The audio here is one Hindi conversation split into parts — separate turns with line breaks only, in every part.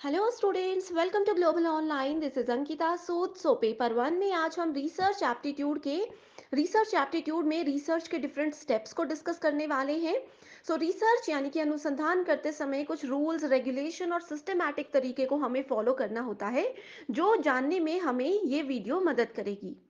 Hello students, welcome to Global Online. This is Ankita Sood. Paper one में आज हम रिसर्च एप्टीट्यूड में रिसर्च के डिफरेंट स्टेप्स को डिस्कस करने वाले हैं। रिसर्च यानी कि अनुसंधान करते समय कुछ रूल्स, रेगुलेशन और सिस्टमैटिक तरीके को हमें फॉलो करना होता है, जो जानने में हमें ये वीडियो मदद करेगी।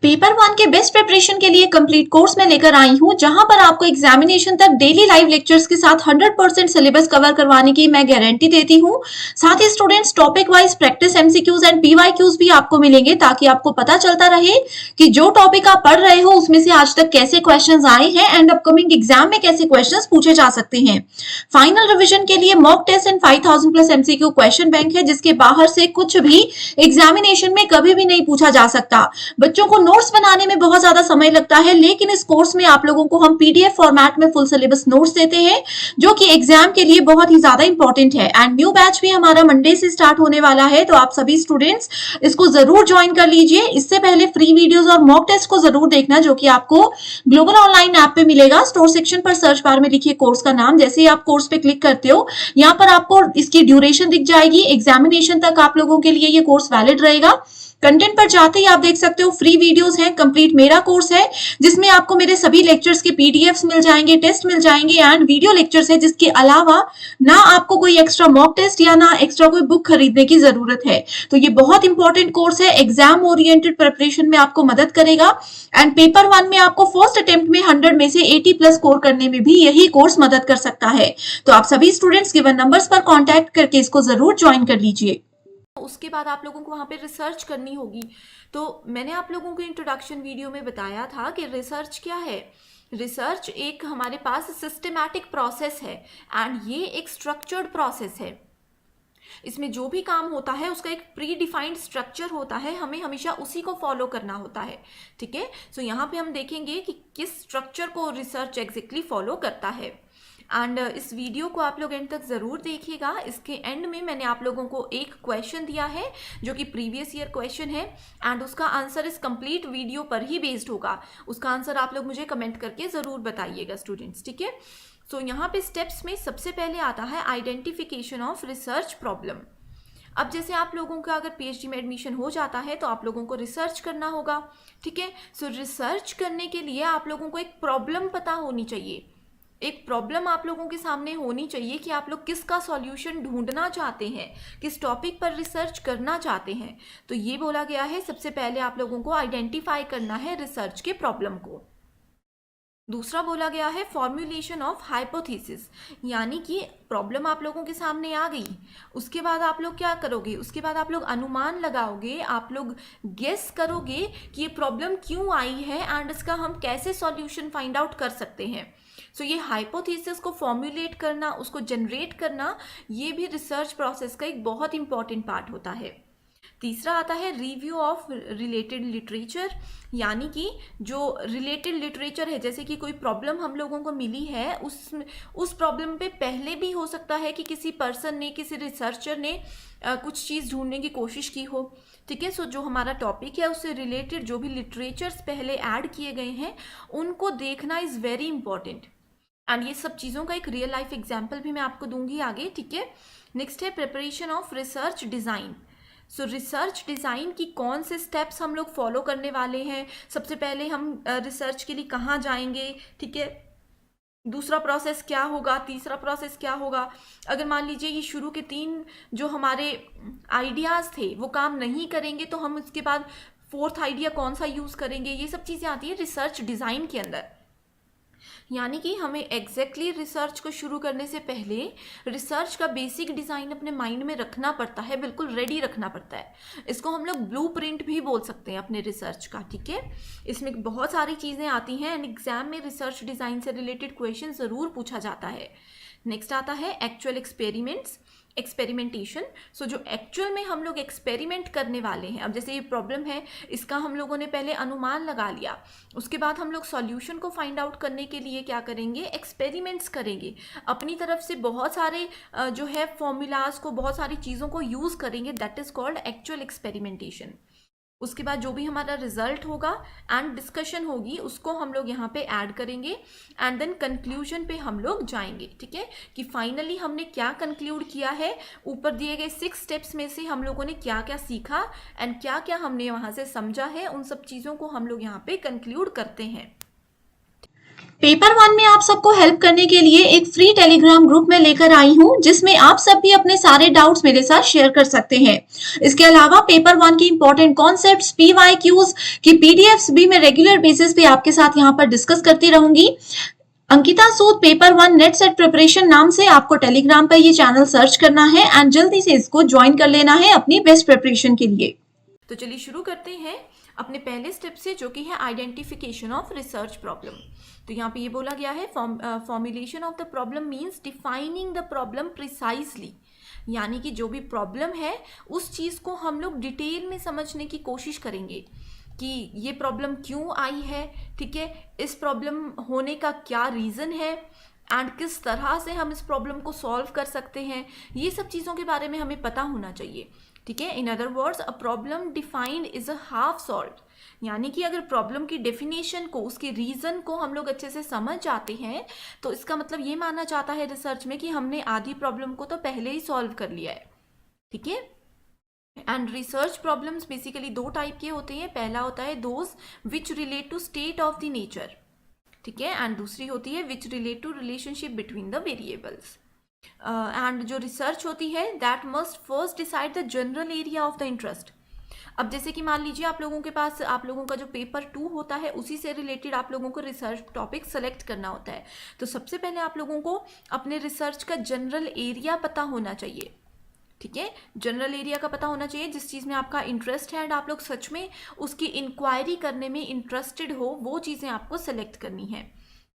पेपर वन के बेस्ट प्रिपरेशन के लिए कंप्लीट कोर्स में लेकर आई हूँ, जहां पर आपको एग्जामिनेशन तक डेली लाइव लेक्चर्स के साथ 100% सिलेबस कवर करवाने की मैं गारंटी देती हूँ। साथ ही students topic wise practice MCQs and PYQs भी आपको मिलेंगे, ताकि आपको पता चलता रहे कि जो टॉपिक आप पढ़ रहे हो उसमें से आज तक कैसे क्वेश्चन आए हैं एंड अपकमिंग एग्जाम में कैसे क्वेश्चन पूछे जा सकते हैं। फाइनल रिविजन के लिए mock test and 5000 plus MCQ question bank है, जिसके बाहर से कुछ भी एग्जामिनेशन में कभी भी नहीं पूछा जा सकता। बच्चों को नोट्स बनाने में बहुत ज्यादा समय लगता है, लेकिन इस कोर्स में आप लोगों को हम पीडीएफ फॉर्मेट में फुल सिलेबस नोट्स देते हैं, जो कि एग्जाम के लिए बहुत ही ज्यादा इंपॉर्टेंट है। एंड न्यू बैच भी हमारा मंडे से स्टार्ट होने वाला है, तो आप सभी स्टूडेंट्स इसको जरूर ज्वाइन कर लीजिए। इससे पहले फ्री वीडियोस और मॉक टेस्ट को जरूर देखना, जो कि आपको ग्लोबल ऑनलाइन ऐप पे मिलेगा। स्टोर सेक्शन पर सर्च बार में लिखिए कोर्स का नाम। जैसे ही आप कोर्स पे क्लिक करते हो, यहाँ पर आपको इसकी ड्यूरेशन दिख जाएगी। एग्जामिनेशन तक आप लोगों के लिए ये कोर्स वैलिड रहेगा। कंटेंट पर जाते ही आप देख सकते हो फ्री वीडियोस हैं, कंप्लीट मेरा कोर्स है, जिसमें आपको मेरे सभी लेक्चर्स के पीडीएफ्स मिल जाएंगे, टेस्ट मिल जाएंगे एंड वीडियो लेक्चर्स है, जिसके अलावा ना आपको कोई एक्स्ट्रा मॉक टेस्ट या ना एक्स्ट्रा कोई बुक खरीदने की जरूरत है। तो ये बहुत इंपॉर्टेंट कोर्स है, एग्जाम ओरिएंटेड प्रिपरेशन में आपको मदद करेगा। एंड पेपर वन में आपको फर्स्ट अटेम्प्ट में 100 में से 80 प्लस स्कोर करने में भी यही कोर्स मदद कर सकता है। तो आप सभी स्टूडेंट्स गिवन नंबर्स पर कॉन्टैक्ट करके इसको जरूर ज्वाइन कर लीजिए।
उसके बाद आप लोगों को वहाँ पे रिसर्च करनी होगी। तो मैंने आप लोगों को इंट्रोडक्शन वीडियो में बताया था कि रिसर्च क्या है। रिसर्च एक हमारे पास सिस्टमैटिक प्रोसेस है एंड ये एक स्ट्रक्चर्ड प्रोसेस है। इसमें जो भी काम होता है उसका एक प्री डिफाइंड स्ट्रक्चर होता है, हमें हमेशा उसी को फॉलो करना होता है। ठीक है, सो यहाँ पे हम देखेंगे कि किस स्ट्रक्चर को रिसर्च एग्जैक्टली फॉलो करता है। एंड इस वीडियो को आप लोग एंड तक ज़रूर देखिएगा। इसके एंड में मैंने आप लोगों को एक क्वेश्चन दिया है, जो कि प्रीवियस ईयर क्वेश्चन है एंड उसका आंसर इस कंप्लीट वीडियो पर ही बेस्ड होगा। उसका आंसर आप लोग मुझे कमेंट करके ज़रूर बताइएगा स्टूडेंट्स। ठीक है, सो यहाँ पे स्टेप्स में सबसे पहले आता है आइडेंटिफिकेशन ऑफ रिसर्च प्रॉब्लम। अब जैसे आप लोगों का अगर पीएचडी में एडमिशन हो जाता है तो आप लोगों को रिसर्च करना होगा। ठीक है, सो रिसर्च करने के लिए आप लोगों को एक प्रॉब्लम पता होनी चाहिए। एक प्रॉब्लम आप लोगों के सामने होनी चाहिए कि आप लोग किसका सॉल्यूशन ढूंढना चाहते हैं, किस टॉपिक पर रिसर्च करना चाहते हैं। तो ये बोला गया है सबसे पहले आप लोगों को आइडेंटिफाई करना है रिसर्च के प्रॉब्लम को। दूसरा बोला गया है फॉर्मुलेशन ऑफ हाइपोथेसिस, यानी कि प्रॉब्लम आप लोगों के सामने आ गई, उसके बाद आप लोग क्या करोगे, उसके बाद आप लोग अनुमान लगाओगे, आप लोग गेस करोगे कि ये प्रॉब्लम क्यों आई है एंड इसका हम कैसे सॉल्यूशन फाइंड आउट कर सकते हैं। सो ये हाइपोथेसिस को फॉर्मुलेट करना, उसको जनरेट करना, ये भी रिसर्च प्रोसेस का एक बहुत इंपॉर्टेंट पार्ट होता है। तीसरा आता है रिव्यू ऑफ रिलेटेड लिटरेचर, यानी कि जो रिलेटेड लिटरेचर है, जैसे कि कोई प्रॉब्लम हम लोगों को मिली है, उस प्रॉब्लम पे पहले भी हो सकता है कि किसी पर्सन ने, किसी रिसर्चर ने कुछ चीज़ ढूंढने की कोशिश की हो। ठीक है, सो जो हमारा टॉपिक है उससे रिलेटेड जो भी लिटरेचर्स पहले ऐड किए गए हैं उनको देखना इज़ वेरी इंपॉर्टेंट। एंड ये सब चीज़ों का एक रियल लाइफ एग्जाम्पल भी मैं आपको दूंगी आगे। ठीक है, नेक्स्ट है preparation of research design. So research design की कौन से स्टेप्स हम लोग फॉलो करने वाले हैं। सबसे पहले हम रिसर्च के लिए कहाँ जाएंगे, ठीक है, दूसरा प्रोसेस क्या होगा, तीसरा प्रोसेस क्या होगा। अगर मान लीजिए ये शुरू के 3 जो हमारे आइडियाज़ थे वो काम नहीं करेंगे, तो हम इसके बाद 4th आइडिया कौन सा यूज़ करेंगे। ये सब चीज़ें आती है रिसर्च डिज़ाइन के अंदर। यानी कि हमें एग्जैक्टली रिसर्च को शुरू करने से पहले रिसर्च का बेसिक डिज़ाइन अपने माइंड में रखना पड़ता है, बिल्कुल रेडी रखना पड़ता है। इसको हम लोग ब्लूप्रिंट भी बोल सकते हैं अपने रिसर्च का। ठीक है, इसमें बहुत सारी चीज़ें आती हैं एंड एग्जाम में रिसर्च डिज़ाइन से रिलेटेड क्वेश्चन ज़रूर पूछा जाता है। नेक्स्ट आता है एक्चुअल एक्सपेरिमेंट्स, एक्सपेरिमेंटेशन। सो जो एक्चुअल में हम लोग एक्सपेरिमेंट करने वाले हैं, अब जैसे ये प्रॉब्लम है, इसका हम लोगों ने पहले अनुमान लगा लिया, उसके बाद हम लोग सॉल्यूशन को फाइंड आउट करने के लिए क्या करेंगे, एक्सपेरिमेंट्स करेंगे। अपनी तरफ से बहुत सारे जो है फॉर्मूलाज को, बहुत सारी चीज़ों को यूज़ करेंगे, that is called actual experimentation. उसके बाद जो भी हमारा रिजल्ट होगा एंड डिस्कशन होगी उसको हम लोग यहाँ पे ऐड करेंगे एंड देन कंक्लूजन पे हम लोग जाएंगे, ठीक है, कि फाइनली हमने क्या कंक्लूड किया है, ऊपर दिए गए 6 स्टेप्स में से हम लोगों ने क्या क्या सीखा एंड क्या क्या हमने वहाँ से समझा है, उन सब चीज़ों को हम लोग यहाँ पे कंक्लूड करते हैं।
पेपर 1 में आप सबको हेल्प करने के लिए एक फ्री टेलीग्राम ग्रुप में लेकर आई हूँ, जिसमें आप सब भी अपने सारे डाउट्स मेरे साथ शेयर कर सकते हैं। इसके अलावा पेपर 1 की इंपॉर्टेंट कॉन्सेप्ट्स, PYQs की पीडीएफ्स भी मैं रेगुलर बेसिस पे आपके साथ यहाँ पर डिस्कस करती रहूंगी। Ankita Sood paper 1 net set preparation नाम से आपको टेलीग्राम पर ये चैनल सर्च करना है एंड जल्दी से इसको ज्वाइन कर लेना है अपनी बेस्ट प्रिपरेशन के लिए।
तो चलिए शुरू करते हैं अपने पहले स्टेप से, जो कि है आइडेंटिफिकेशन ऑफ रिसर्च प्रॉब्लम। तो यहाँ पे ये बोला गया है formulation of the problem means defining the problem precisely, यानी कि जो भी प्रॉब्लम है उस चीज़ को हम लोग डिटेल में समझने की कोशिश करेंगे कि ये प्रॉब्लम क्यों आई है, ठीक है, इस प्रॉब्लम होने का क्या रीज़न है एंड किस तरह से हम इस प्रॉब्लम को सॉल्व कर सकते हैं, ये सब चीज़ों के बारे में हमें पता होना चाहिए, ठीक है। In other words, a problem defined is a half solved, यानी कि अगर प्रॉब्लम की डेफिनेशन को, उसके रीजन को हम लोग अच्छे से समझ जाते हैं तो इसका मतलब ये माना जाता है रिसर्च में कि हमने आधी प्रॉब्लम को तो पहले ही सॉल्व कर लिया है, ठीक है। And research problems basically 2 type के होते हैं। पहला होता है those which relate to state of the nature, ठीक है, एंड दूसरी होती है which relate to relationship between the variables. And जो रिसर्च होती है that must first decide the general area of the interest. अब जैसे कि मान लीजिए आप लोगों के पास, आप लोगों का जो पेपर 2 होता है उसी से रिलेटेड आप लोगों को रिसर्च टॉपिक सेलेक्ट करना होता है। तो सबसे पहले आप लोगों को अपने रिसर्च का जनरल एरिया पता होना चाहिए, ठीक है, जनरल एरिया का पता होना चाहिए, जिस चीज़ में आपका इंटरेस्ट है एंड आप लोग सच में उसकी इंक्वायरी करने में इंटरेस्टेड हो, वो चीज़ें आपको सेलेक्ट करनी है,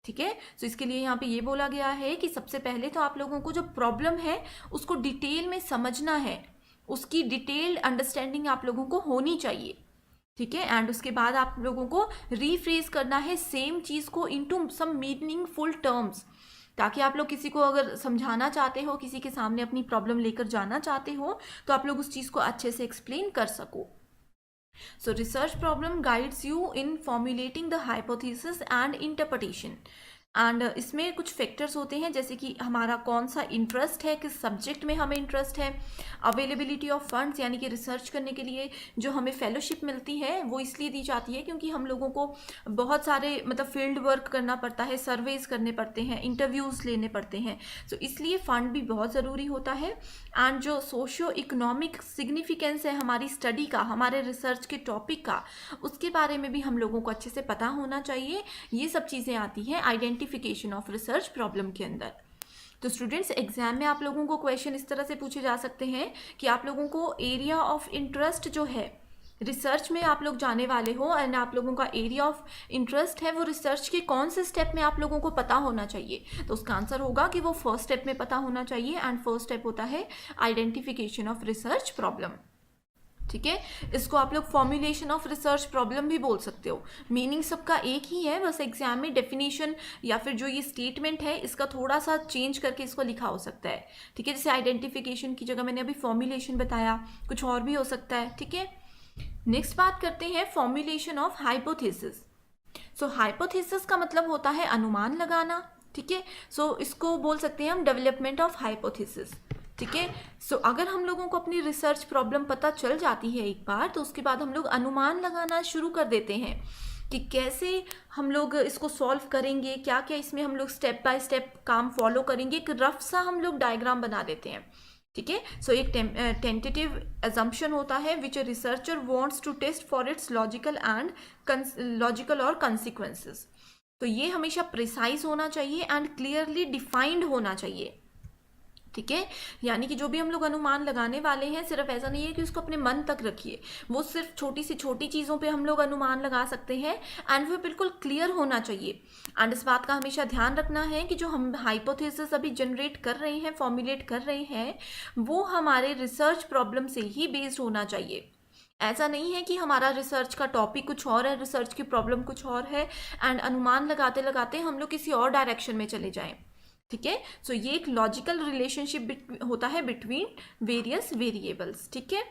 ठीक है। तो इसके लिए यहाँ पे ये बोला गया है कि सबसे पहले तो आप लोगों को जो प्रॉब्लम है उसको डिटेल में समझना है, उसकी डिटेल्ड अंडरस्टैंडिंग आप लोगों को होनी चाहिए, ठीक है। एंड उसके बाद आप लोगों को रीफ्रेज करना है सेम चीज़ को इनटू सम मीनिंगफुल टर्म्स, ताकि आप लोग किसी को अगर समझाना चाहते हो, किसी के सामने अपनी प्रॉब्लम लेकर जाना चाहते हो, तो आप लोग उस चीज़ को अच्छे से एक्सप्लेन कर सको। So research problem guides you in formulating the hypothesis and interpretation. And इसमें कुछ फैक्टर्स होते हैं, जैसे कि हमारा कौन सा इंटरेस्ट है, किस सब्जेक्ट में हमें इंटरेस्ट है, अवेलेबिलिटी ऑफ फंड्स, यानी कि रिसर्च करने के लिए जो हमें फेलोशिप मिलती है वो इसलिए दी जाती है क्योंकि हम लोगों को बहुत सारे मतलब फील्ड वर्क करना पड़ता है, सर्वेज करने पड़ते हैं, इंटरव्यूज़ लेने पड़ते हैं, तो इसलिए फ़ंड भी बहुत ज़रूरी होता है। एंड जो सोशियो इकोनॉमिक सिग्निफिकेंस है हमारी स्टडी का, हमारे रिसर्च के टॉपिक का, उसके बारे में भी हम लोगों को अच्छे से पता होना चाहिए। ये सब चीज़ें आती हैं आइडेंटिफिकेशन ऑफ रिसर्च प्रॉब्लम के अंदर। तो स्टूडेंट्स, एग्जाम में आप लोगों को क्वेश्चन इस तरह से पूछे जा सकते हैं कि आप लोगों को एरिया ऑफ इंटरेस्ट जो है रिसर्च में आप लोग जाने वाले हो एंड आप लोगों का एरिया ऑफ इंटरेस्ट है वो रिसर्च के कौन से स्टेप में आप लोगों को पता होना चाहिए। तो उसका आंसर होगा कि वो फर्स्ट स्टेप में पता होना चाहिए एंड फर्स्ट स्टेप होता है आइडेंटिफिकेशन ऑफ रिसर्च प्रॉब्लम, ठीक है। इसको आप लोग फॉर्मुलेशन ऑफ रिसर्च प्रॉब्लम भी बोल सकते हो, मीनिंग सबका एक ही है, बस एग्जाम में डेफिनेशन या फिर जो ये स्टेटमेंट है इसका थोड़ा सा चेंज करके इसको लिखा हो सकता है, ठीक है। जैसे आइडेंटिफिकेशन की जगह मैंने अभी फॉर्मुलेशन बताया, कुछ और भी हो सकता है, ठीक है। नेक्स्ट बात करते हैं formulation of hypothesis. So hypothesis का मतलब होता है अनुमान लगाना, ठीक है। सो इसको बोल सकते हैं हम डेवलपमेंट ऑफ हाइपोथेसिस, ठीक है। सो अगर हम लोगों को अपनी रिसर्च प्रॉब्लम पता चल जाती है एक बार, तो उसके बाद हम लोग अनुमान लगाना शुरू कर देते हैं कि कैसे हम लोग इसको सॉल्व करेंगे, क्या क्या इसमें हम लोग स्टेप बाय स्टेप काम फॉलो करेंगे, एक रफ सा हम लोग डायग्राम बना देते हैं, ठीक है। सो एक टेंटेटिव अजम्पशन होता है which a researcher wants to test for its logical और कंसिक्वेंसेस। तो ये हमेशा प्रिसाइज होना चाहिए एंड क्लियरली डिफाइंड होना चाहिए, ठीक है। यानी कि जो भी हम लोग अनुमान लगाने वाले हैं, सिर्फ ऐसा नहीं है कि उसको अपने मन तक रखिए, वो सिर्फ छोटी से छोटी चीज़ों पे हम लोग अनुमान लगा सकते हैं एंड वो बिल्कुल क्लियर होना चाहिए। एंड इस बात का हमेशा ध्यान रखना है कि जो हम हाइपोथेसिस अभी जनरेट कर रहे हैं, फॉर्मुलेट कर रहे हैं, वो हमारे रिसर्च प्रॉब्लम से ही बेस्ड होना चाहिए। ऐसा नहीं है कि हमारा रिसर्च का टॉपिक कुछ और है, रिसर्च की प्रॉब्लम कुछ और है एंड अनुमान लगाते लगाते हम लोग किसी और डायरेक्शन में चले जाएं, ठीक है। सो ये एक लॉजिकल रिलेशनशिप होता है बिटवीन वेरियस वेरिएबल्स, ठीक है।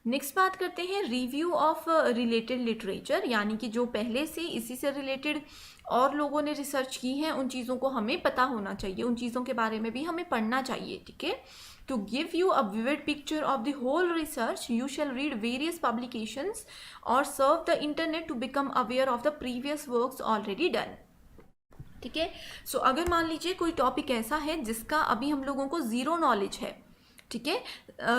नेक्स्ट बात करते हैं रिव्यू ऑफ रिलेटेड लिटरेचर, यानी कि जो पहले से इसी से रिलेटेड और लोगों ने रिसर्च की है उन चीज़ों को हमें पता होना चाहिए, उन चीज़ों के बारे में भी हमें पढ़ना चाहिए, ठीक है। To give you a vivid picture of the whole research you shall read various publications और surf the internet to become aware of the previous works already done, ठीक है। सो अगर मान लीजिए कोई टॉपिक ऐसा है जिसका अभी हम लोगों को ज़ीरो नॉलेज है, ठीक है,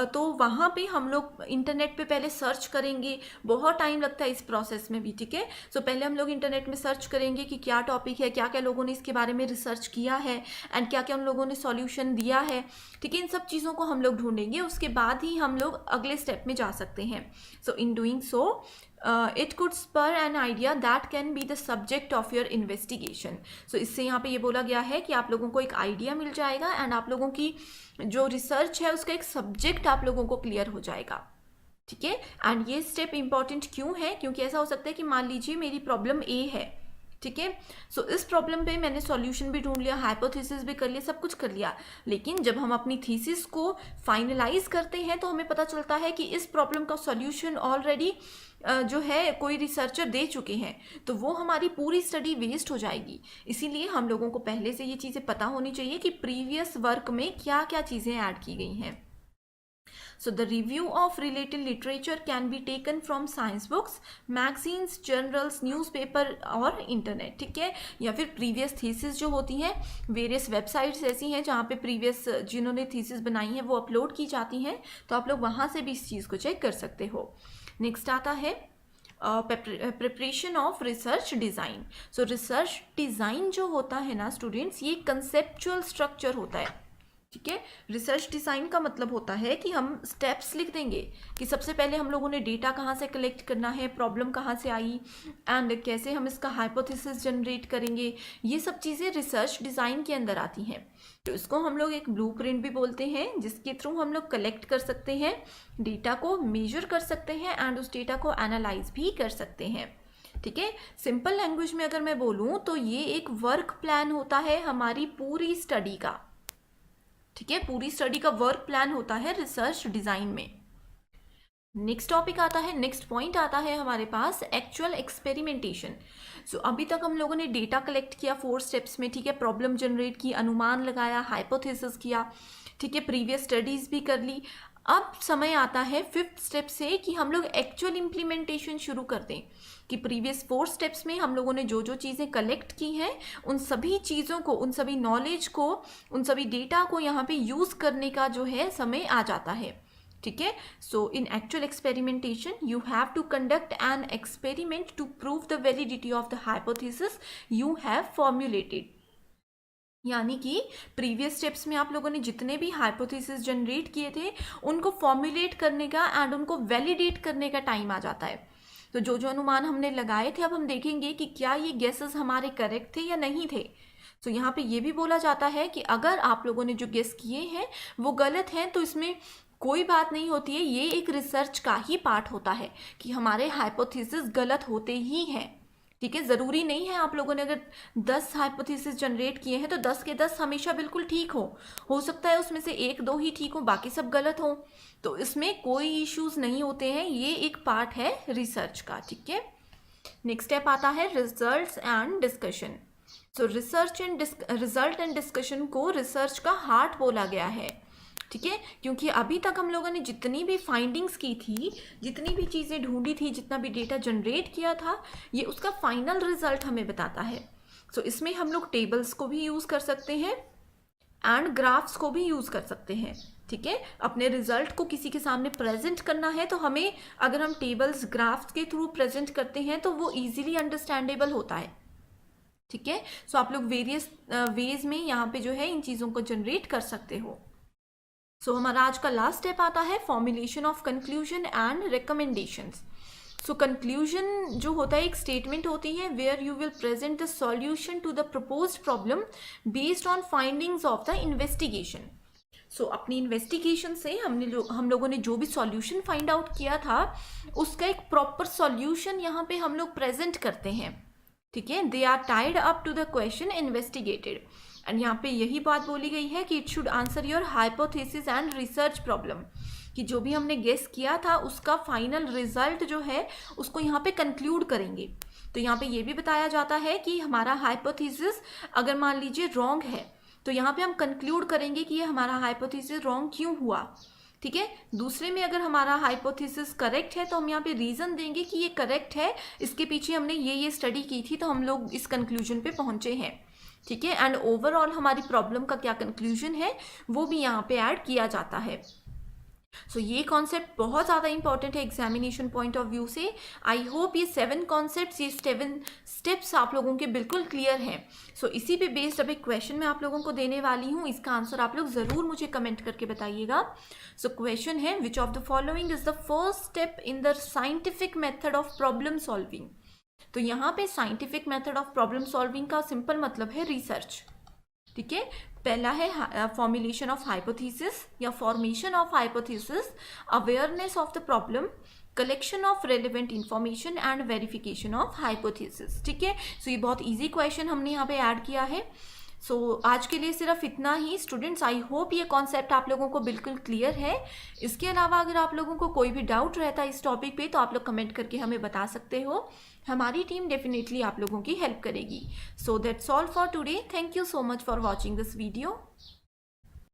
तो वहाँ पे हम लोग इंटरनेट पे पहले सर्च करेंगे, बहुत टाइम लगता है इस प्रोसेस में भी, ठीक है। सो पहले हम लोग इंटरनेट में सर्च करेंगे कि क्या टॉपिक है, क्या क्या लोगों ने इसके बारे में रिसर्च किया है एंड क्या क्या उन लोगों ने सॉल्यूशन दिया है, ठीक है। इन सब चीज़ों को हम लोग ढूंढेंगे, उसके बाद ही हम लोग अगले स्टेप में जा सकते हैं। So in doing so it could spur an idea that can be the subject of your investigation. So इससे यहाँ पे ये बोला गया है कि आप लोगों को एक आइडिया मिल जाएगा एंड आप लोगों की जो रिसर्च है उसका एक सब्जेक्ट आप लोगों को क्लियर हो जाएगा, ठीक है। एंड ये स्टेप इंपॉर्टेंट क्यों है, क्योंकि ऐसा हो सकता है कि मान लीजिए मेरी प्रॉब्लम ए है, ठीक है। सो इस प्रॉब्लम पे मैंने सॉल्यूशन भी ढूंढ लिया, हाइपोथेसिस भी कर लिया, सब कुछ कर लिया, लेकिन जब हम अपनी थीसिस को फाइनलाइज करते हैं तो हमें पता चलता है कि इस प्रॉब्लम का सॉल्यूशन ऑलरेडी जो है कोई रिसर्चर दे चुके हैं, तो वो हमारी पूरी स्टडी वेस्ट हो जाएगी। इसीलिए हम लोगों को पहले से ये चीज़ें पता होनी चाहिए कि प्रीवियस वर्क में क्या क्या चीज़ें ऐड की गई हैं। So the review of related literature can be taken from science books, magazines, journals, newspaper और internet, ठीक है। या फिर previous thesis जो होती हैं, various websites ऐसी हैं जहाँ पे previous जिन्होंने thesis बनाई है वो upload की जाती हैं, तो आप लोग वहाँ से भी इस चीज़ को चेक कर सकते हो। नेक्स्ट आता है preparation of research design. So research design जो होता है ना स्टूडेंट्स, ये कंसेप्चुअल स्ट्रक्चर होता है, ठीक है। रिसर्च डिज़ाइन का मतलब होता है कि हम स्टेप्स लिख देंगे कि सबसे पहले हम लोगों ने डेटा कहाँ से कलेक्ट करना है, प्रॉब्लम कहाँ से आई एंड कैसे हम इसका हाइपोथेसिस जनरेट करेंगे, ये सब चीज़ें रिसर्च डिज़ाइन के अंदर आती हैं। तो इसको हम लोग एक ब्लूप्रिंट भी बोलते हैं, जिसके थ्रू हम लोग कलेक्ट कर सकते हैं, डेटा को मेजर कर सकते हैं एंड उस डेटा को एनालाइज भी कर सकते हैं, ठीक है। सिंपल लैंग्वेज में अगर मैं बोलूँ तो ये एक वर्क प्लान होता है हमारी पूरी स्टडी का, ठीक है। पूरी स्टडी का वर्क प्लान होता है रिसर्च डिज़ाइन में। नेक्स्ट टॉपिक आता है, नेक्स्ट पॉइंट आता है हमारे पास एक्चुअल एक्सपेरिमेंटेशन। सो अभी तक हम लोगों ने डेटा कलेक्ट किया 4 स्टेप्स में, ठीक है। प्रॉब्लम जनरेट की, अनुमान लगाया, हाइपोथेसिस किया, ठीक है। प्रीवियस स्टडीज भी कर ली। अब समय आता है 5th स्टेप से कि हम लोग एक्चुअल इम्प्लीमेंटेशन शुरू कर दें, कि प्रीवियस 4 स्टेप्स में हम लोगों ने जो जो चीज़ें कलेक्ट की हैं उन सभी चीज़ों को, उन सभी नॉलेज को, उन सभी डेटा को यहाँ पे यूज़ करने का जो है समय आ जाता है, ठीक है। So in actual experimentation you have to conduct an experiment to prove the validity of the hypothesis you have formulated. यानी कि प्रीवियस स्टेप्स में आप लोगों ने जितने भी हाइपोथेसिस जनरेट किए थे उनको फॉर्मुलेट करने का एंड उनको वैलिडेट करने का टाइम आ जाता है। तो जो जो अनुमान हमने लगाए थे अब हम देखेंगे कि क्या ये गेसेस हमारे करेक्ट थे या नहीं थे। तो यहाँ पे ये भी बोला जाता है कि अगर आप लोगों ने जो गेस किए हैं वो गलत हैं तो इसमें कोई बात नहीं होती है, ये एक रिसर्च का ही पार्ट होता है कि हमारे हाइपोथेसिस गलत होते ही हैं, ठीक है। ज़रूरी नहीं है आप लोगों ने अगर 10 हाइपोथेसिस जनरेट किए हैं तो 10 के 10 हमेशा बिल्कुल ठीक हो सकता है उसमें से 1-2 ही ठीक हो, बाकी सब गलत हो, तो इसमें कोई इश्यूज नहीं होते हैं, ये एक पार्ट है रिसर्च का, ठीक है। नेक्स्ट स्टेप आता है results and discussion. So research and result and discussion को रिसर्च का हार्ट बोला गया है, ठीक है, क्योंकि अभी तक हम लोगों ने जितनी भी फाइंडिंग्स की थी, जितनी भी चीज़ें ढूंढी थी, जितना भी डेटा जनरेट किया था, ये उसका फाइनल रिजल्ट हमें बताता है। सो इसमें हम लोग टेबल्स को भी यूज़ कर सकते हैं एंड ग्राफ्स को भी यूज़ कर सकते हैं, ठीक है। अपने रिजल्ट को किसी के सामने प्रेजेंट करना है तो हमें अगर हम टेबल्स ग्राफ्स के थ्रू प्रेजेंट करते हैं तो वो ईजिली अंडरस्टैंडेबल होता है, ठीक है। सो आप लोग वेरियस वेज में यहाँ पे जो है इन चीज़ों को जनरेट कर सकते हो। सो हमारा आज का लास्ट स्टेप आता है formulation of conclusion and recommendations. So conclusion जो होता है एक स्टेटमेंट होती है where you will present the solution to the proposed problem based on findings of the investigation. So अपनी इन्वेस्टिगेशन से हम लोगों ने जो भी सॉल्यूशन फाइंड आउट किया था उसका एक प्रॉपर सॉल्यूशन यहाँ पे हम लोग प्रेजेंट करते हैं, ठीक है। They are tied up to the question investigated and यहाँ पे यही बात बोली गई है कि it should answer your hypothesis and research problem. कि जो भी हमने गेस किया था उसका फाइनल रिजल्ट जो है उसको यहाँ पे कंक्लूड करेंगे। तो यहाँ पे ये भी बताया जाता है कि हमारा हाइपोथेसिस अगर मान लीजिए रॉन्ग है तो यहाँ पे हम कंक्लूड करेंगे कि ये हमारा हाइपोथेसिस रॉन्ग क्यों हुआ। ठीक है, दूसरे में अगर हमारा हाइपोथेसिस करेक्ट है तो हम यहाँ पे रीज़न देंगे कि ये करेक्ट है, इसके पीछे हमने ये स्टडी की थी तो हम लोग इस कंक्लूजन पे पहुंचे हैं। ठीक है, एंड ओवरऑल हमारी प्रॉब्लम का क्या कंक्लूजन है वो भी यहाँ पे ऐड किया जाता है। सो ये कॉन्सेप्ट बहुत ज़्यादा इंपॉर्टेंट है एग्जामिनेशन पॉइंट ऑफ व्यू से। आई होप ये 7 कॉन्सेप्ट्स, ये 7 स्टेप्स आप लोगों के बिल्कुल क्लियर हैं। सो इसी पे बेस्ड अब एक क्वेश्चन मैं आप लोगों को देने वाली हूँ, इसका आंसर आप लोग ज़रूर मुझे कमेंट करके बताइएगा। सो क्वेश्चन है, which of the following is the first step in the scientific method of problem solving. तो यहाँ पे scientific method of problem solving का सिंपल मतलब है रिसर्च। ठीक है, पहला है फॉर्मुलेशन ऑफ हाइपोथेसिस या formation of hypothesis, awareness of the problem, collection of relevant information and verification of hypothesis. ठीक है, सो ये बहुत इजी क्वेश्चन हमने यहाँ पे ऐड किया है। सो आज के लिए सिर्फ इतना ही स्टूडेंट्स। आई होप ये कॉन्सेप्ट आप लोगों को बिल्कुल क्लियर है। इसके अलावा अगर आप लोगों को कोई भी डाउट रहता है इस टॉपिक पे तो आप लोग कमेंट करके हमें बता सकते हो, हमारी टीम डेफिनेटली आप लोगों की हेल्प करेगी। So that's all for today. Thank you so much for watching this video.